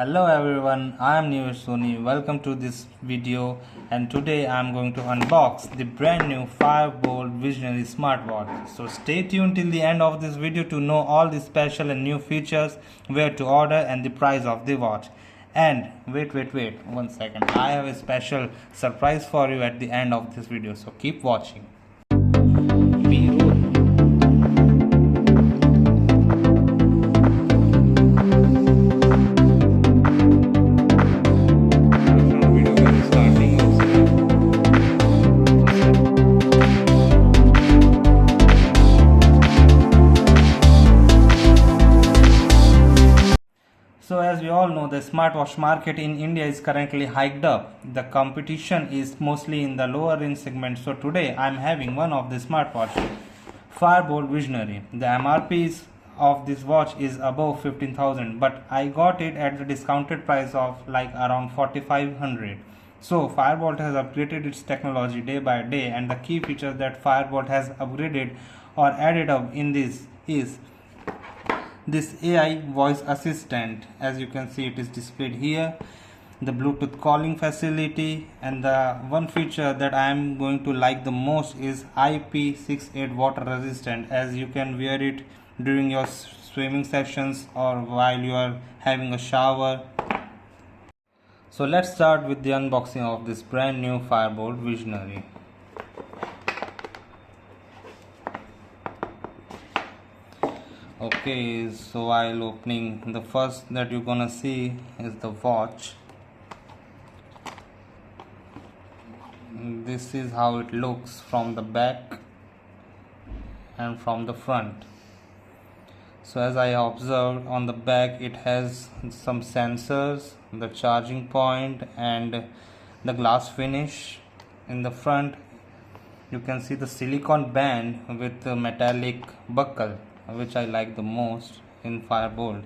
Hello everyone, I am Neeraj Soni. Welcome to this video, and today I am going to unbox the brand new FireBoltt Visionary smartwatch. So stay tuned till the end of this video to know all the special and new features, where to order and the price of the watch. And wait 1 second, I have a special surprise for you at the end of this video, so keep watching. So as we all know, the smartwatch market in India is currently hiked up. The competition is mostly in the lower range segment. So today I am having one of the smartwatch, FireBoltt Visionary. The MRP of this watch is above 15,000, but I got it at the discounted price of like around 4,500. So FireBoltt has upgraded its technology day by day, and the key features that FireBoltt has upgraded or added up in this is this AI voice assistant. As you can see, it is displayed here, the Bluetooth calling facility, and the one feature that I am going to like the most is IP68 water resistant, as you can wear it during your swimming sessions or while you are having a shower. So let's start with the unboxing of this brand new FireBoltt Visionary. Okay, so while opening, the first that you're gonna see is the watch. This is how it looks from the back and from the front. So as I observed, on the back it has some sensors, the charging point, and the glass finish. In the front you can see the silicone band with the metallic buckle, which I like the most in FireBoltt.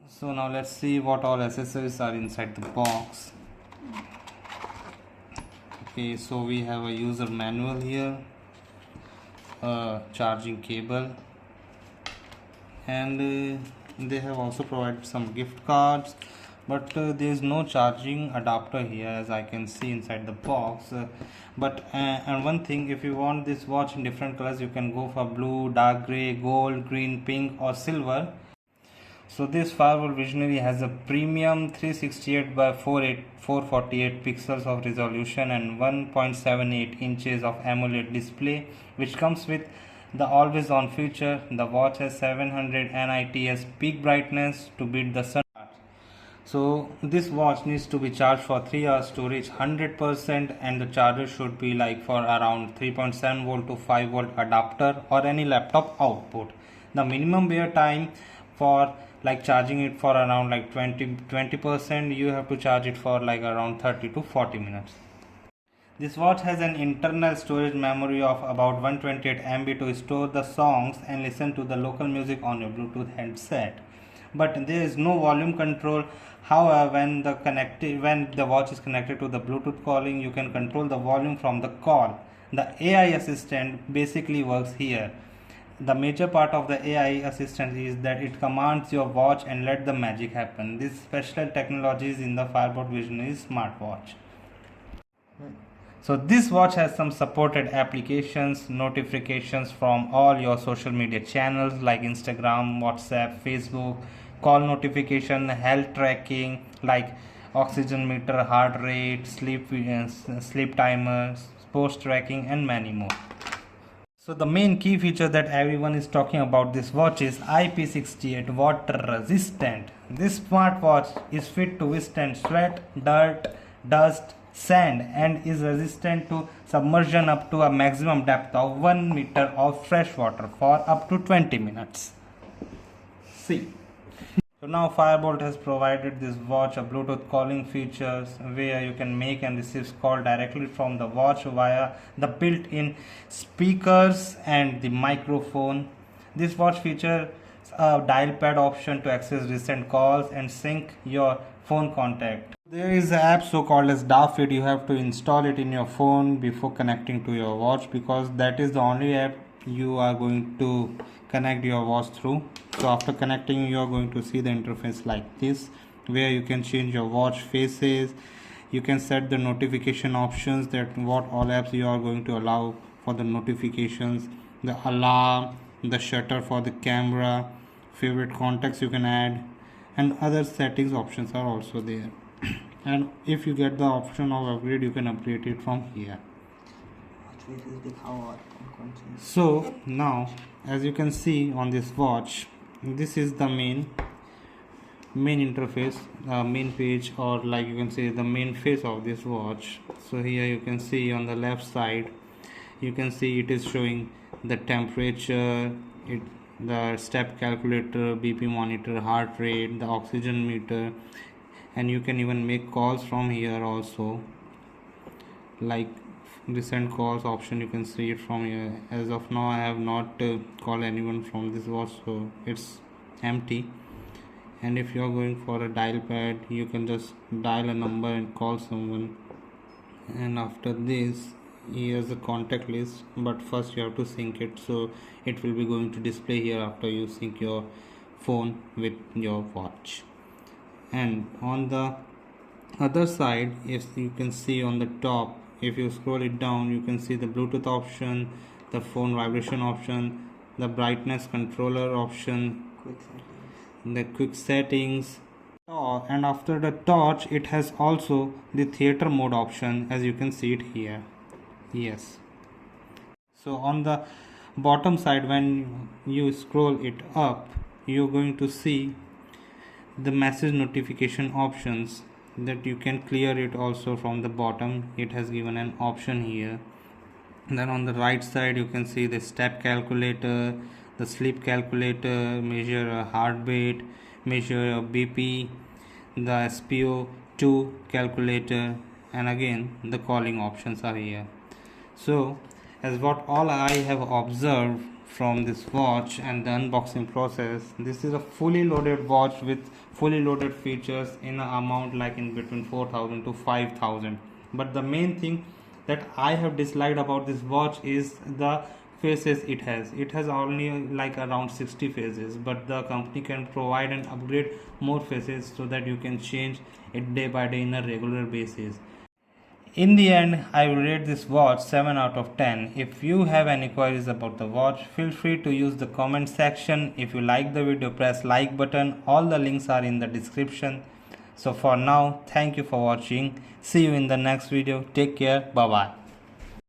So now let's see what all accessories are inside the box. Okay, so we have a user manual here, a charging cable, and they have also provided some gift cards, but there is no charging adapter here, as I can see inside the box. And one thing, if you want this watch in different colors, you can go for blue, dark gray, gold, green, pink, or silver. So this FireBoltt Visionary has a premium 368 by 448 pixels of resolution and 1.78 inches of AMOLED display, which comes with the always on feature. The watch has 700 nits peak brightness to beat the sun. So this watch needs to be charged for 3 hours to reach 100%, and the charger should be like for around 3.7 volt to 5 volt adapter or any laptop output. The minimum wear time for like charging it for around like 20%, you have to charge it for like around 30 to 40 minutes. This watch has an internal storage memory of about 128 MB to store the songs and listen to the local music on your Bluetooth headset. But there is no volume control. However, when the watch is connected to the Bluetooth calling, you can control the volume from the call. The AI assistant basically works here. The major part of the AI assistant is that it commands your watch and let the magic happen. This special technology is in the FireBoltt Visionary smartwatch. So this watch has some supported applications, notifications from all your social media channels like Instagram, WhatsApp, Facebook, call notification, health tracking like oxygen meter, heart rate, sleep timer, sports tracking, and many more. So the main key feature that everyone is talking about this watch is IP68 water resistant. This smartwatch is fit to withstand sweat, dirt, dust, sand, and is resistant to submersion up to a maximum depth of 1 meter of fresh water for up to 20 minutes. See. So now FireBoltt has provided this watch a Bluetooth calling features, where you can make and receive call directly from the watch via the built-in speakers and the microphone. This watch features a dial pad option to access recent calls and sync your phone contact. There is an app so called as Dafit. You have to install it in your phone before connecting to your watch, because that is the only app you are going to connect your watch through. So after connecting, you are going to see the interface like this. where you can change your watch faces. You can set the notification options, that what all apps you are going to allow for the notifications, the alarm, the shutter for the camera, favorite contacts you can add, and other settings options are also there. And if you get the option of upgrade, you can upgrade it from here. So now, as you can see on this watch, this is the main interface, main page, or like you can say the main face of this watch. So here you can see on the left side, you can see it is showing the temperature, the step calculator, BP monitor, heart rate, the oxygen meter, and you can even make calls from here also, like recent calls option. You can see it from here. As of now I have not called anyone from this watch, so it's empty. And if you are going for a dial pad, you can just dial a number and call someone. And after this, here's the contact list, but first you have to sync it, so it will be going to display here after you sync your phone with your watch. And on the other side, if you can see on the top, if you scroll it down, you can see the Bluetooth option, the phone vibration option, the brightness controller option, the quick settings, and after the torch it has also the theater mode option, as you can see it here. Yes, so on the bottom side, when you scroll it up, you're going to see the message notification options, that you can clear it also from the bottom. It has given an option here. Then on the right side, you can see the step calculator, the sleep calculator, measure a heartbeat, measure your BP, the SpO2 calculator, and again the calling options are here. So as what all I have observed from this watch and the unboxing process, this is a fully loaded watch with fully loaded features in an amount like in between 4,000 to 5,000. But the main thing that I have disliked about this watch is the faces it has. It has only like around 60 faces, but the company can provide and upgrade more faces so that you can change it day by day in a regular basis. In the end, I will rate this watch 7 out of 10. If you have any queries about the watch, feel free to use the comment section. If you like the video, press like button. All the links are in the description. So for now, thank you for watching. See you in the next video. Take care. Bye bye.